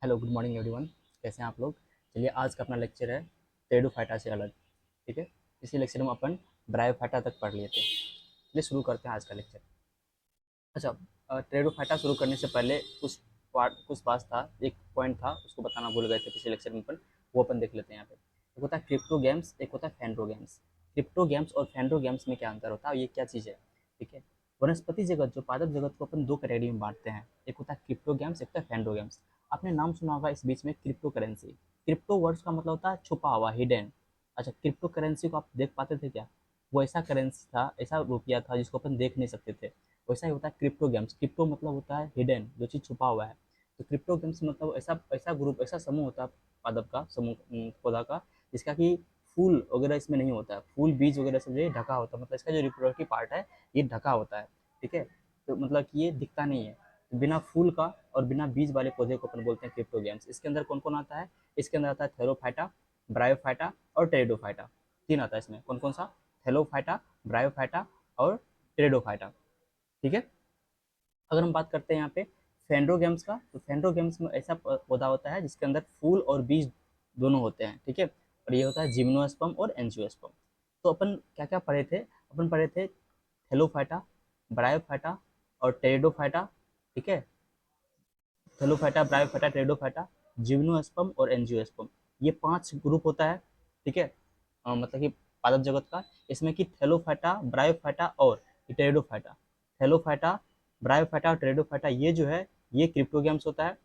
Hello good morning everyone. कैसे हैं आप लोग। चलिए आज का अपना लेक्चर है टेडोफाइटा से अलग। ठीक है। इसी लेक्चर में अपन ब्रायोफाइटा तक पढ़ लिए थे। चलिए शुरू करते हैं आज का लेक्चर। अच्छा, टेडोफाइटा शुरू करने से पहले कुछ पास था, एक पॉइंट था, उसको बताना भूल गए थे पिछले लेक्चर में अपन। वो अपन देख लेते हैं यहाँ पे। एक होता है क्रिप्टो गेम्स, एक होता है फेंड्रो गेम्स। क्रिप्टो गेम्स और फेंड्रो गेम्स में क्या अंतर होता है, ये क्या चीज़ है। ठीक है। वनस्पति जगत, जो पादप जगत को अपन दो कैटेगरी में बांटते हैं, एक होता है क्रिप्टो गेम्स, एक होता है फेंड्रो गेम्स। आपने नाम सुना होगा इस बीच में क्रिप्टो करेंसी। क्रिप्टो वर्ड्स का मतलब होता है छुपा हुआ, हिडन। अच्छा, क्रिप्टो करेंसी को आप देख पाते थे क्या। वो ऐसा करेंसी था, ऐसा रुपया था जिसको अपन देख नहीं सकते थे। वैसा ही होता है क्रिप्टो गेम्स। क्रिप्टो मतलब होता है हिडन, जो चीज़ छुपा हुआ है। तो क्रिप्टो गेम्स मतलब ऐसा ऐसा ग्रुप, ऐसा समूह होता है, पादप का समूह, पौधा का, जिसका कि फूल वगैरह इसमें नहीं होता है। फूल बीज वगैरह से ये ढका होता है, मतलब इसका जो रिप्रोडक्टिव पार्ट है ये ढका होता है। ठीक है। तो मतलब कि ये दिखता नहीं है। तो बिना फूल का और बिना बीज वाले पौधे को अपन बोलते हैं क्रिप्टो गेम्स। इसके अंदर कौन कौन आता है। इसके अंदर आता है थेरोफाइटा, ब्रायोफाइटा और टेरिडोफाइटा। तीन आता है इसमें। कौन कौन सा। थेलोफाइटा, ब्रायोफाइटा और टेरिडोफाइटा। ठीक है। अगर हम बात करते हैं यहाँ पे फेंड्रो गेम्स का, तो फेंड्रो गेम्स में ऐसा पौधा होता है जिसके अंदर फूल और बीज दोनों होते हैं। ठीक है। और ये होता है जिम्नोस्पर्म और एंजियोस्पर्म। तो अपन क्या क्या पढ़े थे। अपन पढ़े थे थेलोफाइटा, ब्रायोफाइटा और टेरिडोफाइटा। ठीक है। थेलोफाइटा, ब्रायोफाइटा, टेरिडोफाइटा, जिम्नोस्पर्म और एंजियोस्पर्म। ये पांच ग्रुप होता है। ठीक है। मतलब कि पादप जगत का। इसमें कि थेलोफाइटा, ब्रायोफाइटा और टेरिडोफाइटा, थेलोफाइटा, ब्रायोफाइटा और टेरिडोफाइटा, ये जो है ये क्रिप्टोगेम्स होता है।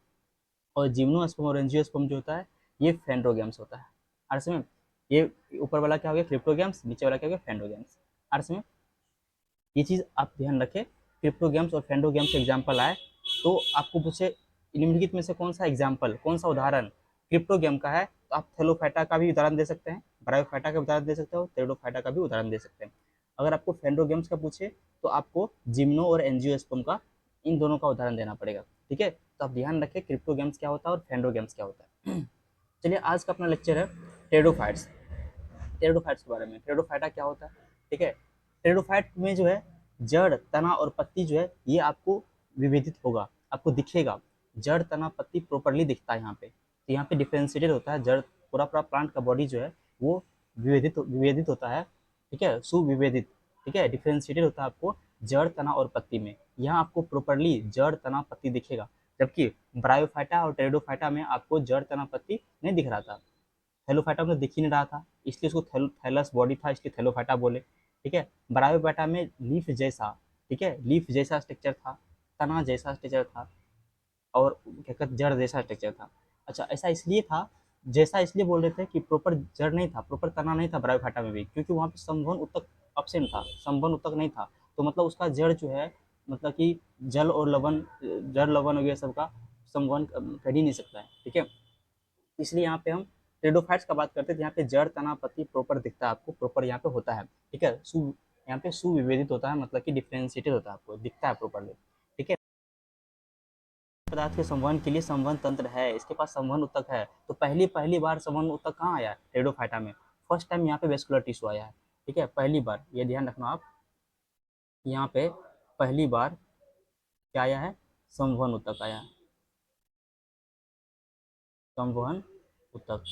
और जिम्नोस्पर्म और एंजियोस्पर्म जो होता है ये फेंड्रोगेम्स होता है। आर में ये ऊपर वाला क्या हो गया क्रिप्टोगेम्स, नीचे वाला क्या हो गया फेंड्रोगेम्स। आर में ये चीज़ आप ध्यान रखें। क्रिप्टो गेम्स और फेंडो गेम्स के एग्जाम्पल आए तो आपको पूछे निम्नलिखित में से कौन सा एग्जाम्पल, कौन सा उदाहरण क्रिप्टो गेम का है, तो आप थेलोफाइटा का भी उदाहरण दे सकते हैं, ब्रायोफाइटा का उदाहरण दे सकते हो, टेरिडोफाइटा का भी उदाहरण दे सकते हैं। अगर आपको फेंडो गेम्स का पूछे तो आपको जिम्नो और एंजियोस्पर्म का, इन दोनों का उदाहरण देना पड़ेगा। ठीक है। तो आप ध्यान रखें क्रिप्टो गेम्स क्या होता है और फेंडो गेम्स क्या होता है। चलिए आज का अपना लेक्चर है टेरिडोफाइट्स। टेरिडोफाइट्स के बारे में। टेरिडोफाइटा क्या होता है। ठीक है। टेरिडोफाइट में जो है जड़, तना और पत्ती जो है ये आपको विभेदित होगा, आपको दिखेगा। जड़, तना, पत्ती प्रॉपरली दिखता है यहाँ पे। तो यहाँ पे डिफ्रेंशिएटेड होता है जड़, पूरा पूरा प्लांट का बॉडी जो है वो विभेदित विभेदित होता है। ठीक है, सुविभेदित। ठीक है, डिफ्रेंशिएटेड होता है आपको जड़, तना और पत्ती में। यहाँ आपको प्रॉपरली जड़, तना, पत्ती दिखेगा। जबकि ब्रायोफाइटा और टेरिडोफाइटा में आपको जड़, तना, पत्ती नहीं दिख रहा था। थैलोफाइटा में दिख ही नहीं रहा था, इसलिए उसको थैलस बॉडी था, इसलिए थैलोफाइटा बोले। ठीक है। ब्रायोफाइटा में लीफ जैसा, ठीक है, लीफ जैसा स्ट्रक्चर था, तना जैसा स्ट्रक्चर था और क्या कहते जड़ जैसा स्ट्रक्चर था। अच्छा, ऐसा इसलिए था, जैसा इसलिए बोल रहे थे कि प्रॉपर जड़ नहीं था, प्रॉपर तना नहीं था ब्रायोफाइटा में भी, क्योंकि वहाँ पे संवहन उत्तक अपसेंट था, संवहन उत्तक नहीं था। तो मतलब उसका जड़ जो है, मतलब कि जल और लवण, जल लवण वगैरह सबका संवहन कर ही नहीं सकता है। ठीक है। इसलिए यहाँ पे हम टेरिडोफाइट्स का बात करते हैं, यहाँ पे जड़, तना, पत्ती प्रॉपर दिखता है आपको, प्रॉपर यहाँ पे होता है। ठीक है। यहाँ पे सुविभेदित होता है, मतलब कि डिफ्रेंशिएटेड होता है, आपको दिखता है प्रॉपरली। ठीक है। पदार्थ के संवहन के लिए संवहन तंत्र है, इसके पास संवहन उत्तक है। तो पहली पहली बार संवहन उत्तक कहाँ आया है, टेरिडोफाइटा में। फर्स्ट टाइम यहाँ पे वेस्कुलर टिश्यू आया है। ठीक है, पहली बार, ये ध्यान रखना आप। यहाँ पे पहली बार क्या आया है, संवहन उत्तक आया है, संवहन उत्तक।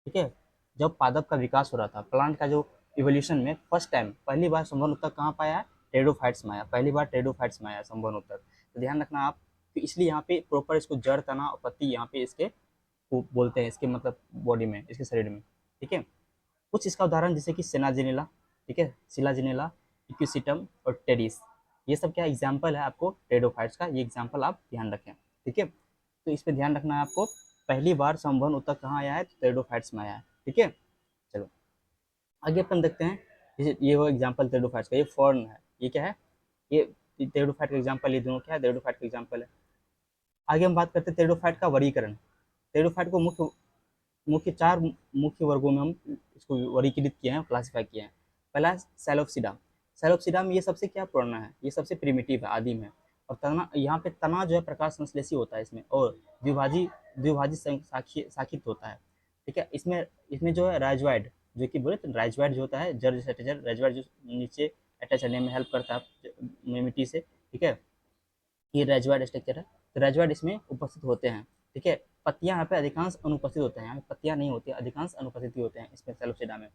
ठीक है। जब पादप का विकास हो रहा था, प्लांट का जो इवोल्यूशन में फर्स्ट टाइम पहली बार संवहन उत्तक कहाँ पाया है, टेरिडोफाइट्स में आया, पहली बार टेरिडोफाइट्स में आया संवहन उत्तक। तो ध्यान रखना आप। तो इसलिए यहाँ पे प्रॉपर इसको जड़, तना और पत्ती यहाँ पे इसके बोलते हैं, इसके मतलब बॉडी में, इसके शरीर में। ठीक है। कुछ इसका उदाहरण जैसे कि सेनाजिनेला, ठीक है, सिलाजिनेला, इक्विसिटम और टेरिस, ये सब क्या एग्जाम्पल है आपको टेरिडोफाइट्स का, ये एग्जाम्पल आप ध्यान रखें। ठीक है। तो इस पर ध्यान रखना है आपको। पहली बार संवहन उत्तक कहाँ आया है, टेरिडोफाइट्स में आया है। ठीक है। चलो आगे अपन देखते हैं। जैसे ये वो एग्जाम्पल टेरिडोफाइट्स का, ये फॉर्न है, ये क्या है, ये टेरिडोफाइट का एग्जाम्पल, ये दोनों क्या है, टेरिडोफाइट का एग्जाम्पल है। आगे हम बात करते हैं टेरिडोफाइट का वर्गीकरण। टेरिडोफाइट को मुख्य मुख्य चार मुख्य वर्गों में हम इसको वर्गीकृत किए हैं, क्लासिफाई किए हैं। पहला सैलोप्सिडा। सैलोप्सिडा में ये सबसे क्या पुराना है, ये सबसे प्रिमिटिव है, आदिम है। और तना, यहाँ पे तना जो है प्रकाश संश्लेषी होता है इसमें, और द्विभाजी द्विभाजी शाखित होता है। ठीक है। इसमें इसमें जो है राइजवाइड, जो कि बोले तो राइजवाइड जो होता है जड़ जैसा टेचर, राइजवाइड जो नीचे अटैच होने में हेल्प करता है मिट्टी से। ठीक है। ये राइजवाइड स्ट्रक्चर है। तो राइजोइड इसमें उपस्थित होते हैं। ठीक है, पत्तियां यहाँ पे अधिकांश अनुपस्थित होते हैं, यहाँ पे पत्तियां नहीं होती, अधिकांश अनुपस्थित ही होते हैं इसमें सेलोसिडा में।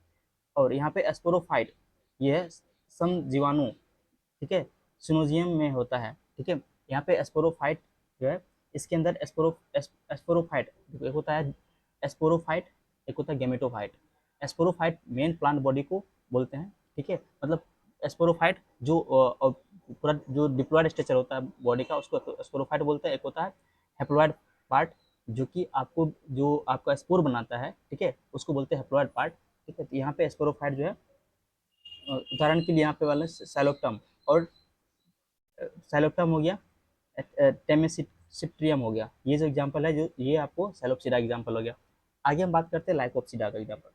और यहाँ पे स्पोरोफाइट, ये है सम जीवाणु, ठीक है, सिनोजियम में होता है। ठीक है, यहाँ पे स्पोरोफाइट जो है, इसके अंदर स्पोरोफाइट एक होता है, स्पोरोफाइट एक होता है gametophyte. Sporophyte main plant body को बोलते हैं। ठीक है, मतलब स्पोरोफाइट जो पूरा जो डिप्लॉयड स्ट्रक्चर होता है बॉडी का, उसको स्पोरोफाइट बोलते हैं। एक होता है हेप्लॉयड पार्ट, जो कि आपको जो आपका स्पोर बनाता है, ठीक है, उसको बोलते हैं हेप्लॉयड पार्ट। ठीक है, तो यहाँ पे स्पोरोफाइट जो है, उदाहरण के लिए यहाँ पे वाले सैलोक्टम, और सैलोक्टम हो गया, टेमेसिट्रियम हो गया, ये जो एग्जांपल है, जो ये आपको सैलोप्सिडा एग्जांपल हो गया। आगे हम बात करते हैं लाइकोप्सिडा का एग्जांपल।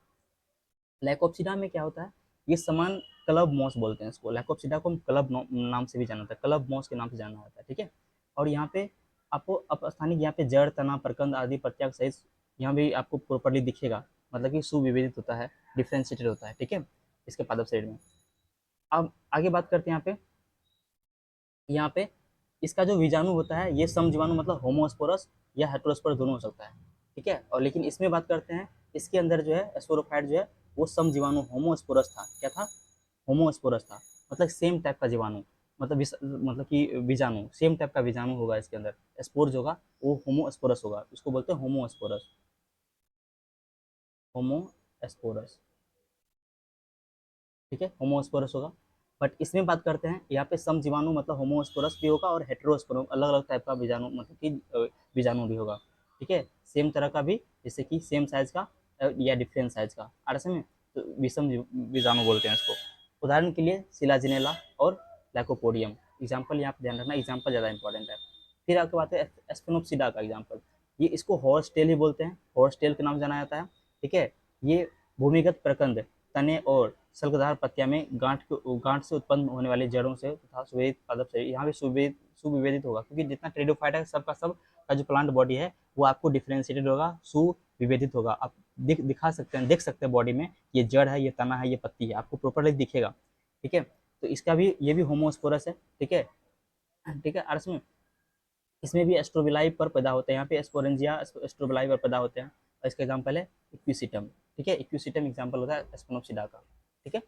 लाइकोप्सिडा में क्या होता है, ये समान क्लब मॉस बोलते हैं इसको, लाइकोप्सिडा को हम क्लब नाम से भी जाना जाता है, क्लब मॉस के नाम से जाना जाता है। ठीक है, और यहाँ पे आपको अब स्थानिक यहाँ पे जड़, तना, प्रकंद आदि प्रत्याग सहित यहाँ भी आपको प्रॉपरली दिखेगा, मतलब कि सुविभेदित होता है, डिफ्रेंशिएटेड होता है। ठीक है, इसके पादप शरीर में। अब आगे बात करते हैं यहाँ पे इसका जो बीजाणु होता है, ये समजीवाणु मतलब होमोस्पोरस या हेटेरोस्पोरस दोनों हो सकता है। ठीक है, और लेकिन इसमें बात करते हैं, इसके अंदर जो है स्पोरोफाइट जो है, वो समजीवाणु होमोस्पोरस था। क्या था? होमोस्पोरस था, मतलब सेम टाइप का जीवाणु, मतलब मतलब कि बीजाणु, सेम टाइप का बीजाणु होगा इसके अंदर। स्पोर जो होगा वो होमोस्पोरस होगा, उसको बोलते हैं होमोस्पोरस, होमोस्पोरस। ठीक है, होमोस्पोरस होगा। बट इसमें बात करते हैं, यहाँ पे सम जीवाणु मतलब होमोस्पोरस भी होगा, और हेटेरोस्पोरस अलग अलग टाइप का बीजाणु मतलब कि बीजाणु भी होगा। ठीक है, सेम तरह का भी, जैसे कि सेम साइज का या डिफरेंट साइज का, आरस में तो विषम बीजाणु बोलते हैं इसको। उदाहरण के लिए सिलाजिनेला और लैकोपोडियम एग्जाम्पल यहाँ पे ध्यान रखना, एग्जाम्पल ज़्यादा इंपॉर्टेंट है। फिर आपके बात है एस्पेनोप्सिडा का एग्जाम्पल, ये इसको हॉर्स टेल ही बोलते हैं, हॉर्स टेल के नाम से जाना जाता है। ठीक है, ये भूमिगत प्रकंद, तने और सल्कदार पत्तियां में गांठ से उत्पन्न होने वाली जड़ों से तथा सुवेदित पादप से यहाँ पे सुविभेदित होगा, क्योंकि जितना टेरिडोफाइटा है सबका सब का जो प्लांट बॉडी है वो आपको डिफ्रेंशिएटेड होगा, सुविभेदित होगा। आप दिखा सकते हैं, देख सकते हैं बॉडी में, ये जड़ है, ये तना है, ये पत्ती है, आपको प्रॉपरली दिखेगा। ठीक है, तो इसका भी, ये भी होमोस्पोरस है। ठीक है, ठीक है, अर्स में इसमें भी एस्ट्रोबिलाई पर पैदा होते हैं, यहाँ पे स्पोरेंजिया एस्ट्रोबिलाई पर पैदा होते हैं, और इसका एग्जाम्पल है इक्विसिटम। ठीक है, इक्विसिटम एग्जाम्पल होता है एस्पेनोप्सिडा का। ठीक है,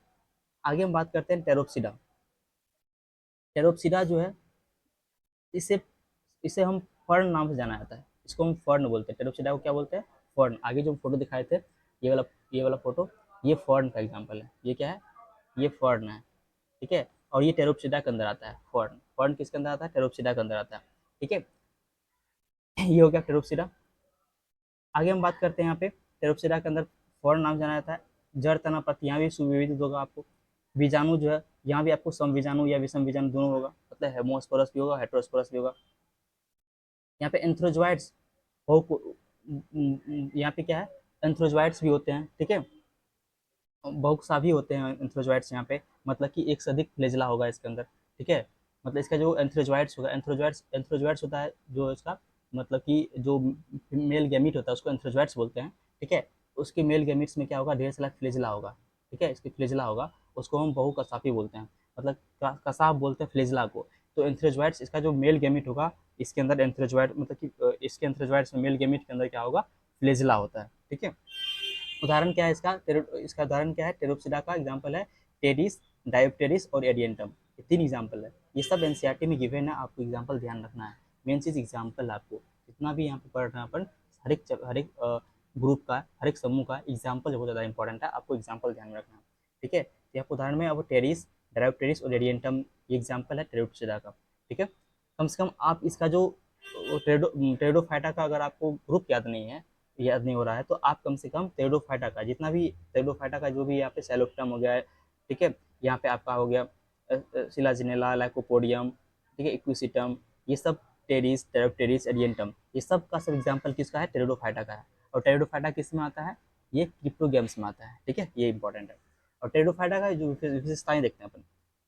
आगे हम बात करते हैं टेरोप्सिडा। टेरोप्सिडा जो है, इसे इसे हम फर्न नाम से जाना जाता है, इसको हम फर्न बोलते हैं, टेरोप्सिडा को क्या बोलते हैं? फर्न। आगे जो फोटो दिखाए थे, ये वाला फोटो, ये फर्न का एग्जाम्पल है। ये क्या है? ये फर्न है। ठीक है, और ये टेरोप्सिडा के अंदर आता है। फर्न, फर्न किसके अंदर आता है? टेरोप्सिडा के अंदर आता है। ठीक है, ये हो गया टेरोप्सिडा। आगे हम बात करते हैं, यहाँ पे टेरोप्सिडा के अंदर फर्न नाम जाना जाता है। जड़, तना, पत्ती, यहाँ भी सुविविध होगा आपको। बीजाणु जो है, यहाँ भी आपको सम बीजाणु या विषम बीजाणु दोनों होगा, मतलब हेमोस्पोरस भी होगा, हेटेरोस्पोरस भी होगा। यहाँ पे एंथ्रोजोइड्स हो, यहाँ पे क्या है, एंथ्रोजोइड्स भी होते हैं। ठीक है, बहुत सा भी होते हैं एंथ्रोजोइड्स यहाँ पे, मतलब कि एक से अधिक फ्लेजला होगा इसके अंदर। ठीक है, मतलब इसका जो एंथ्रोजोइड्स होगा, एंथ्रोजोइड्स होता है जो इसका, मतलब कि जो मेल गैमीट होता है उसको एंथ्रोजोइड्स बोलते हैं। ठीक है, उसके मेल गैमीट्स में क्या होगा? ढेर सारा फ्लेजला होगा। ठीक है, इसकी फ्लेजला होगा, उसको हम बहुकसापी बोलते हैं, मतलब कसाप बोलते हैं फ्लेजला को। तो एंथ्रोजोइड्स, इसका जो मेल गैमीट होगा, इसके अंदर एंथ्रोजोइड, मतलब कि इसके एंथ्रोजोइड्स में मेल गैमीट के अंदर क्या होगा? फ्लेजला होता है। ठीक है, उदाहरण क्या है इसका? इसका उदाहरण क्या है? टेरोप्सिडा का एग्जाम्पल है टेरिस, डायोप्टेरिस और एडियंटम। ये 3 एग्जाम्पल है, ये सब एनसीईआरटी में गिवन है, आपको एग्जाम्पल ध्यान रखना है। मेन चीज एग्जाम्पल, आपको जितना भी यहाँ पे पढ़ रहे हैं अपन, हर एक ग्रुप का, हर एक समूह का एग्जाम्पल बहुत ज़्यादा इंपॉर्टेंट है, आपको एग्जाम्पल ध्यान में रखना है। ठीक है, तो यहाँ उदाहरण में अब टेरिस, डायोप्टेरिस और एडियंटम, ये एग्जाम्पल है टेरोप्सिडा का। ठीक है, कम से कम आप इसका जो टेरिडोफाइटा का अगर आपको ग्रुप याद नहीं हो रहा है, तो आप कम से कम टेरिडोफाइटा का जितना भी, टेरिडोफाइटा का जो भी यहाँ पे सैलोक्टम हो गया है, ठीक है, यहाँ पे आपका हो गया सिलाजिनेला, लाइकोपोडियम, ठीक है, इक्विसिटम, ये सब टेरिस, टेरोप्टेरिस, एडियंटम, ये सब का सब एग्जाम्पल किसका है? टेरिडोफाइटा का है। और टेरिडोफाइटा किस में आता है? ये क्रिप्टोगेम्स में आता है। ठीक है, ये इंपॉर्टेंट है। और टेरिडोफाइटा का जो विशेषताएं देखते हैं अपन,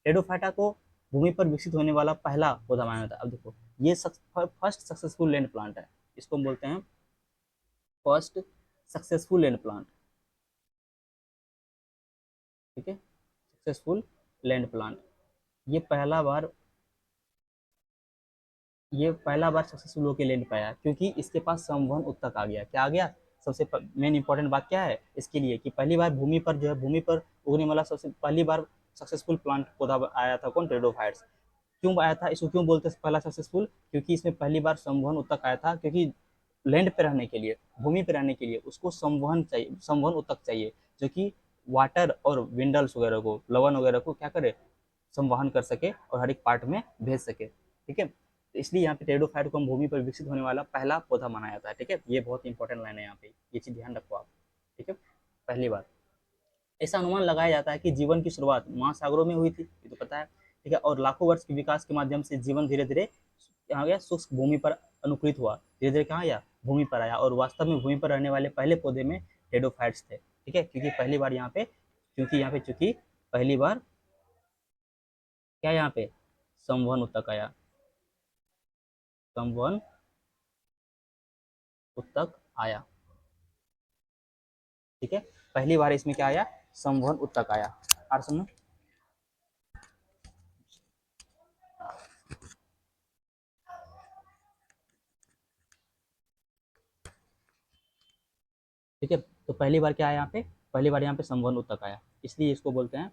टेरिडोफाइटा को भूमि पर विकसित होने वाला पहला पौधा माना जाता है। अब देखो, ये फर्स्ट सक्सेसफुल लैंड प्लांट है, इसको हम बोलते हैं फर्स्ट सक्सेसफुल लैंड प्लांट। ठीक है, सक्सेसफुल लैंड प्लांट, ये पहला बार ये पहला बार सक्सेसफुल होकर लैंड पाया क्योंकि इसके पास संवहन उत्तक आ गया। क्या आ गया? सबसे मेन इंपॉर्टेंट बात क्या है इसके लिए कि पहली बार भूमि पर जो है, भूमि पर उगने वाला सबसे पहली बार सक्सेसफुल प्लांट पौधा आया था कौन? टेरिडोफाइट्स। क्यों आया था? इसको क्यों बोलते हैं पहला सक्सेसफुल? क्योंकि इसमें पहली बार संवहन उत्तक आया था, क्योंकि लैंड पे रहने के लिए, भूमि पे रहने के लिए उसको संवहन चाहिए, संवहन उत्तक चाहिए, जो कि वाटर और विंडल्स वगैरह को, लवण वगैरह को क्या करे? संवहन कर सके और हर एक पार्ट में भेज सके। ठीक है, तो इसलिए यहाँ पे टेरिडोफाइट को हम भूमि पर विकसित होने वाला पहला पौधा माना जाता है। ठीक है, ये बहुत इंपॉर्टेंट लाइन है यहाँ पे, ये चीज ध्यान रखो आप। ठीक है, पहली बार ऐसा अनुमान लगाया जाता है कि जीवन की शुरुआत महासागरों में हुई थी, ये तो पता है। ठीक है, और लाखों वर्ष के विकास के माध्यम से जीवन धीरे धीरे कहाँ गया? शुष्क भूमि पर अनुकूलित हुआ, धीरे धीरे कहाँ आया? भूमि पर आया। और वास्तव में भूमि पर रहने वाले पहले पौधे में टेरिडोफाइट्स थे। ठीक है, क्योंकि पहली बार यहाँ पे, चूंकि पहली बार क्या यहाँ पे संवहन उत्तक आया, संवहन उत्तक आया। ठीक है, पहली बार इसमें क्या आया? संवहन उत्तक आया। और सुनो, ठीक है, तो पहली बार क्या आया यहाँ पे? पहली बार यहाँ पे संवहन उत्तक आया, इसलिए इसको बोलते हैं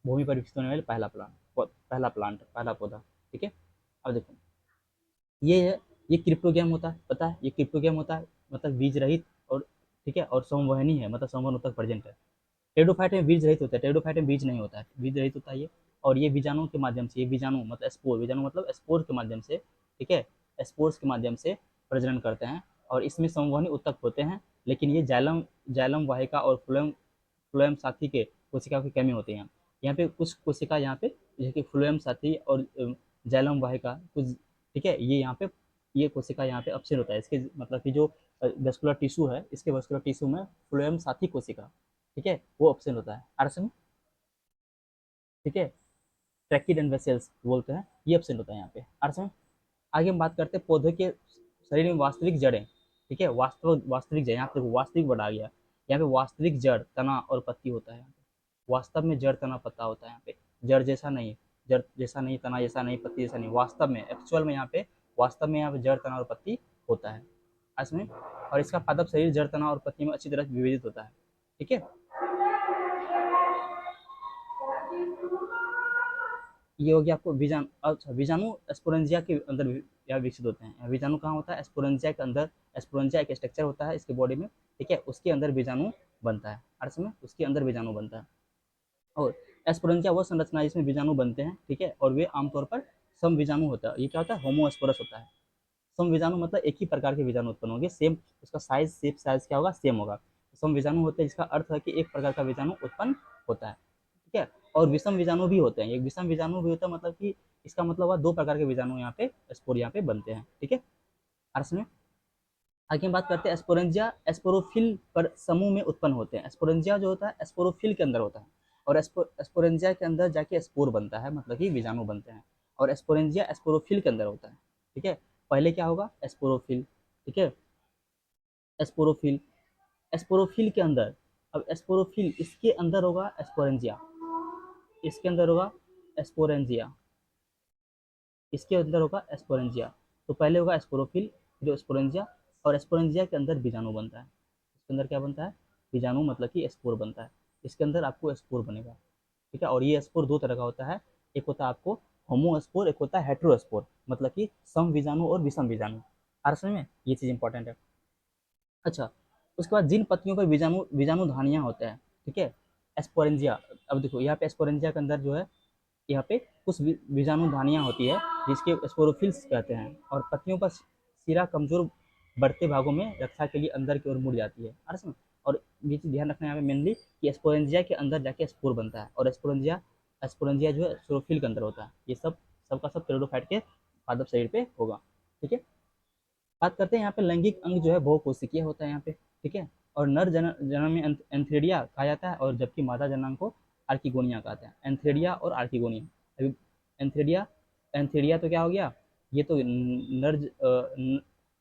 भूमि पर विकसित होने वाले पहला प्लांट, पहला पौधा। ठीक है, अब देखो ये है, ये क्रिप्टोगैम होता है, पता है ये क्रिप्टोगैम होता है, मतलब बीज रहित और, ठीक है, और संवहनी है, मतलब संवहन उत्तक प्रेजेंट है। टेरिडोफाइट में बीज रहित होता है, टेरिडोफाइट में बीज नहीं होता है, बीज रहित होता है ये। और ये बीजाणु के माध्यम से, ये बीजाणु मतलब स्पोर, बीजाणु मतलब स्पोर के माध्यम से, ठीक है, स्पोर्स के माध्यम से प्रजनन करते हैं। और इसमें संवहनी उत्तक होते हैं, लेकिन ये जाइलम, जाइलम वाहिका और फ्लोएम, फ्लोएम साथी के कोशिका की कमी होती है। यहाँ पे कुछ कोशिका यहाँ पे, जैसे कि फ्लोएम साथी और जाइलम वाहिका कुछ, ठीक है, ये यहाँ पे, ये कोशिका यहाँ पे अपसेंट होता है। इसके मतलब कि जो वेस्कुलर टिश्यू है, इसके वेस्कुलर टिश्यू में फ्लोएम साथी कोशिका, ठीक है, वो ऑप्शन होता है आरस में। ठीक है, ट्रैकिड एंड वेसल्स बोलते हैं, ये ऑप्शन होता है यहाँ पे आरस में। आगे हम बात करते हैं पौधे के शरीर में वास्तविक जड़ें। ठीक है, वास्तविक जड़, यहाँ पे वास्तविक वर्ड आ गया, यहाँ पे वास्तविक जड़, तना और पत्ती होता है यहाँ पे। वास्तव में जड़, तना, पत्ता होता है यहाँ पे, जड़ जैसा नहीं, जड़ जैसा नहीं, तना जैसा नहीं, पत्ती जैसा नहीं, वास्तव में, एक्चुअल में यहाँ पे, वास्तव में यहाँ पे जड़, तना और पत्ती होता है इसमें। और इसका पादप शरीर जड़, तना और पत्ती में अच्छी तरह विभेदित होता है। ठीक है, ये हो गया आपको बीजाणु। अच्छा, बीजाणु स्पोरेंजिया के अंदर या विकसित होते हैं। बीजाणु कहाँ होता है? स्पोरेंजिया के अंदर। स्पोरेंजिया एक स्ट्रक्चर होता है इसके बॉडी में, ठीक है, उसके अंदर बीजाणु बनता है, हर समय उसके अंदर बीजाणु बनता है। और स्पोरेंजिया वो संरचना है जिसमें बीजाणु बनते हैं, ठीक है, और वे आमतौर पर सम बीजाणु होता है। ये क्या होता है? होमोस्पोरस होता है। सम बीजाणु मतलब एक ही प्रकार के बीजाणु उत्पन्न होंगे, सेम उसका साइज, शेप, साइज क्या होगा? सेम होगा। सम बीजाणु होते हैं जिसका अर्थ है कि एक प्रकार का बीजाणु उत्पन्न होता है। ठीक है, और विषम बीजाणु भी होते हैं, एक विषम बीजाणु भी होता है, मतलब कि इसका मतलब हुआ दो प्रकार के बीजाणु यहाँ पे, स्पोर यहाँ पे बनते हैं। ठीक है, अर्थ में आगे हम बात करते हैं स्पोरेंजिया स्पोरोफिल पर समूह में उत्पन्न होते हैं। स्पोरेंजिया जो होता है स्पोरोफिल के अंदर होता है, और स्पोरेंजिया के अंदर जाके स्पोर बनता है, मतलब कि बीजाणु बनते हैं। और स्पोरेंजिया स्पोरोफिल के अंदर होता है। ठीक है, पहले क्या होगा? स्पोरोफिल। ठीक है, स्पोरोफिल, स्पोरोफिल के अंदर, अब स्पोरोफिल इसके अंदर होगा स्पोरेंजिया, इसके अंदर होगा स्पोरेंजिया, इसके अंदर होगा स्पोरेंजिया। तो पहले होगा स्पोरोफिल, फिर स्पोरेंजिया, और स्पोरेंजिया के अंदर बीजाणु बनता है। इसके अंदर क्या बनता है? बीजाणु, मतलब कि स्पोर बनता है। इसके अंदर आपको स्पोर बनेगा। ठीक है, और ये स्पोर दो तरह का होता है, एक होता है आपको होमोस्पोर, एक होता है हेट्रोस्पोर, मतलब कि सम बीजाणु और विषम बीजाणु। हर समय में ये चीज इंपॉर्टेंट है। अच्छा, उसके बाद जिन पत्तियों पर बीजाणु बीजाणु धानियां होते हैं, ठीक है, एस्पोरेंजिया। अब देखो यहाँ पे एस्पोरेंजिया के अंदर जो है, यहाँ पे कुछ बीजाणु धानियां होती है जिसके स्पोरोफिल्स कहते हैं, और पत्तियों का सिरा कमजोर बढ़ते भागों में रक्षा के लिए अंदर की ओर मुड़ जाती है। अर्थ में, और ये चीज ध्यान रखना है यहाँ पे मेनली कि स्पोरेंजिया के अंदर जाके स्पोर बनता है, और स्पोरेंजिया, स्पोरेंजिया जो है स्पोरोफिल के अंदर होता है। ये सब सबका सब टेरिडोफाइट के पादप शरीर पे होगा। ठीक है, बात करते हैं यहाँ पे लैंगिक अंग जो है बहुकोशिकीय होता है यहाँ पे। ठीक है, और नर जन्म में एंथ्रेडिया कहा जाता है, और जबकि मादा जनांग को आर्किगोनिया कहते हैं। एंथ्रेडिया और आर्किगोनिया, अभी एंथ्रेडिया, एंथ्रेडिया तो क्या हो गया? ये तो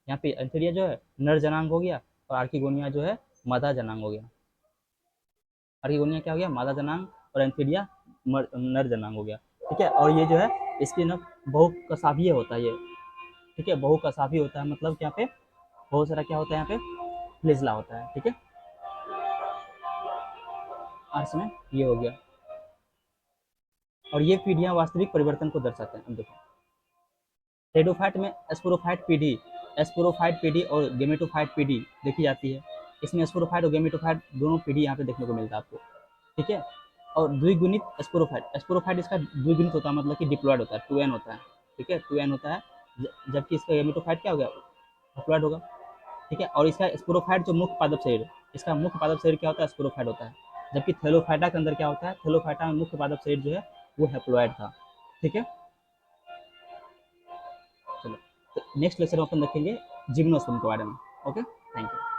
यहाँ पे एंथ्रेडिया जो है नर जनांग हो गया, और आर्किगोनिया जो है मादा जनांग हो गया। आर्किगोनिया क्या हो गया? मादा जनांग, और एंथ्रेडिया नर जनांग हो गया। ठीक है, और ये जो है इसकी ना बहु कसाभीय होता है ये, ठीक है, बहुकसाभी होता है, मतलब यहाँ पे बहुत सारा क्या होता है, यहाँ पे फ्लैजेला होता है। ठीक है, आर्स में ये हो गया। और ये पीढ़ियाँ वास्तविक परिवर्तन को दर्शाते हैं। अब देखो, टेडोफाइट में स्पोरोफाइट पीढ़ी और गेमेटोफाइट पीढ़ी देखी जाती है। इसमें स्पोरोफाइट और गेमेटोफाइट दोनों पीढ़ी यहाँ पे देखने को मिलता है आपको। ठीक है, और द्विगुणित स्पोरोफाइट इसका द्विगुणित होता है, मतलब कि डिप्लॉयड होता है, 2n होता है। ठीक है, 2n होता है, जबकि इसका गेमेटोफाइट क्या हो गया, डिप्लॉयड होगा। ठीक है, और इसका स्पोरोफाइट जो मुख्य पादप शरीर, इसका मुख्य पादप शरीर क्या होता है, स्पोरोफाइट होता है। जबकि थैलोफाइटा के अंदर क्या होता है, थैलोफाइटा में मुख्य पादप शरीर जो है वो हैप्लॉयड था। ठीक है, चलो, तो नेक्स्ट लेक्चर में अपन देखेंगे जिम्नोस्पर्म के बारे में। Okay, thank you.